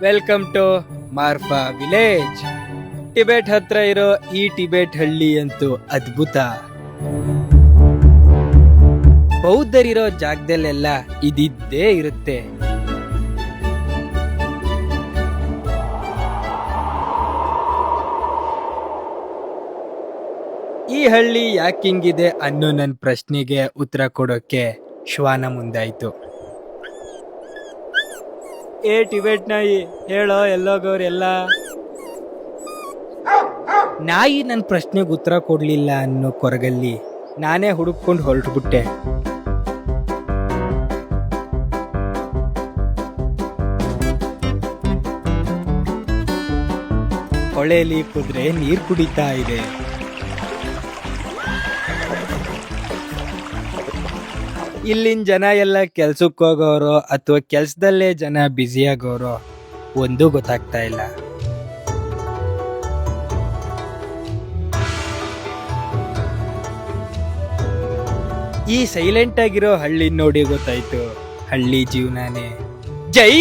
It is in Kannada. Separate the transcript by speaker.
Speaker 1: Welcome to Marpha village. Tibet ಹತ್ರ ಇರೋ ಈ ಟಿಬೆಟ್ ಹಳ್ಳಿ ಅಂತೂ ಅದ್ಭುತ. ಬೌದ್ಧರಿರೋ ಜಾಗದಲ್ಲೆಲ್ಲ ಇದಿದ್ದೇ ಇರುತ್ತೆ. ಈ ಹಳ್ಳಿ ಯಾಕಿಂಗಿದೆ ಅನ್ನೋ ನನ್ನ ಪ್ರಶ್ನೆಗೆ ಉತ್ತರ ಕೊಡೋಕೆ ಶ್ವಾನ ಮುಂದಾಯ್ತು. ಏ ಟಿಬೆಟ್ ನಾಯಿ, ಹೇಳೋ ಎಲ್ಲೋಗೋರೆಲ್ಲ. ನಾಯಿ ನನ್ನ ಪ್ರಶ್ನೆಗೆ ಉತ್ತರ ಕೊಡ್ಲಿಲ್ಲ ಅನ್ನೋ ಕೊರಗಲ್ಲಿ ನಾನೇ ಹುಡುಕೊಂಡು ಹೊರಟುಬಿಟ್ಟೆ. ಹೊಳೆಲಿ ಕುದುರೆ ನೀರು ಕುಡಿತಾ ಇದೆ. ಇಲ್ಲಿನ ಜನ ಎಲ್ಲ ಕೆಲ್ಸಕ್ಕೆ ಹೋಗೋರು ಅಥವಾ ಕೆಲ್ಸದಲ್ಲೇ ಜನ ಬ್ಯುಸಿ ಆಗೋರು ಒಂದೂ ಗೊತ್ತಾಗ್ತಾ ಇಲ್ಲ. ಈ ಸೈಲೆಂಟ್ ಆಗಿರೋ ಹಳ್ಳಿ ನೋಡಿ ಗೊತ್ತಾಯ್ತು, ಹಳ್ಳಿ ಜೀವನಾನೇ ಜೈ.